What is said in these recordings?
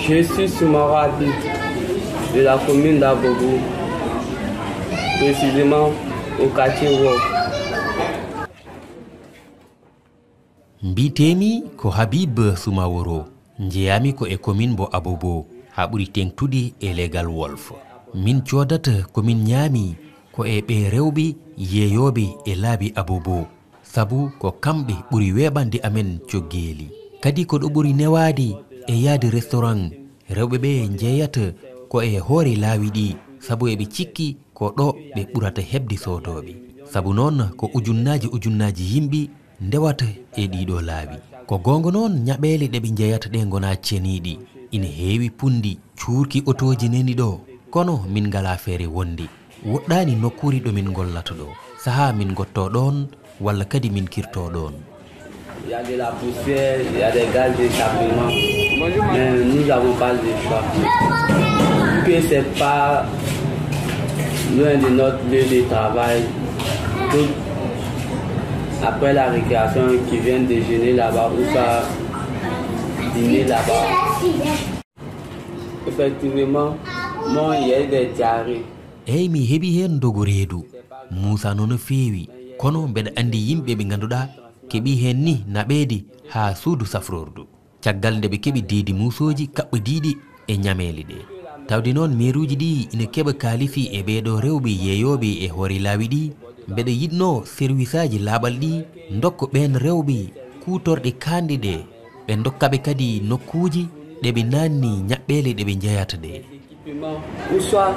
Je suis Soumaro Habib de la commune d'Abobo, précisément au quartier Wok. Mbitemi ko Habib Soumaworo, njeyami ko e commune bo Abobo, ha ɓuri tengtude e legal Wolf. Min codata komin ñaami ko e ɓe rewɓe yeeyoɓe e laabi Abobo, sabu ko kamɓe ɓuri weɓande amen coggeeli. Kadi ko ɗo ɓuri newade e yaade restaurant, rewɓe ɓe jeeyata ko e hoore laawi ɗi, sabu eɓe cikki ko ɗo ɓe ɓurata heɓde sodoɓe. Sabu noon ko ujunnaji yimɓe ndewata e ɗiɗo laawi. Ko gonga noon ñaɓele ɗe ɓe jeeyata ɗe gona ceniɗi, ina heewi pundi cuurki otoji neni ɗo, kono min ngala feere wonde. Woɗɗani nokkuri ɗo min gollata ɗo, saha min gotto ɗon walla kadi min kirto ɗon. Il y a de la poussière, il y a des gaz d'échappement, mais nous n'avons pas le choix. Vu que c'est pas loin de notre lieu de travail, tout après la récréation qui viennent déjeuner là-bas ou pas dîner là-bas. Effectivement, moi il y a des diarrhées. Eyyi mi heɓi hen dogo reedu Moussa nono feewi, kono mbeɗa andi yimɓe ɓe ganduɗa keɓi hen ni naɓeede ha suudu safrordu caggal nde ɓe keɓi deedi muusoji kaɓɓodiɗi e ñamele ɗe. Tawde noon mairuji ɗi ina keɓa kalifi e ɓeeɗo rewɓe yeeyoɓe e hoore laawi ɗi, mbeɗa yiɗno service aji laaɓal ɗi dokka ɓen rewɓe kutorɗe kande ɗe, ɓe dokkaɓe kadi nokkuji ɗe ɓe nanni ñaɓɓele ɗe ɓe jeeyata ɗe. Ou soit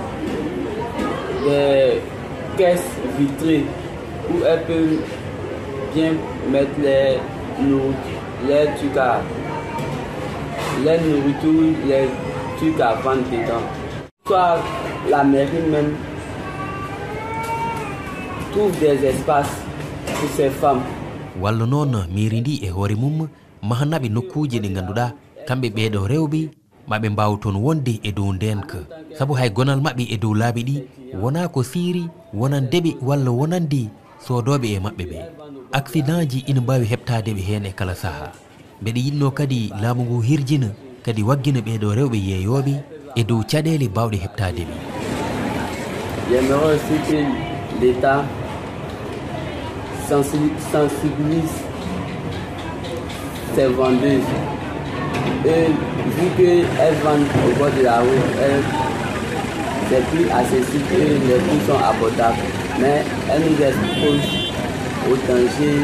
des caisses vitrées où elles peuvent bien mettre les nourritures, les trucs à vendre dedans. Soit la mairie même trouve des espaces pour ces femmes. Walla noon mairie ndi e hoore mum mahanaɓe nokkuji ɗe ganduɗa kamɓe ɓeeɗo rewɓe maɓe mbawa toon wonde e dow ndenka, sabu hay gonal maɓɓe e dow laabi ɗi wona ko siiri wonandeɓe walla wonande sodoɓe e maɓɓe ɓe. Accident ji ina mbawi heɓtadeɓe hen e kala saaha. Mbeɗa yiɗno kadi laamu ngu hirjina kadi waggina ɓeeɗo rewɓe yeeyoɓe e dow caɗele bawɗe heɓtadeɓe. J'aimerais aussi que l'État sensibilise ces vendeuses. Et vu qu'elles vendent au bord de la route, c'est plus accessible et les prix sont abordables. Mais elles nous exposent au danger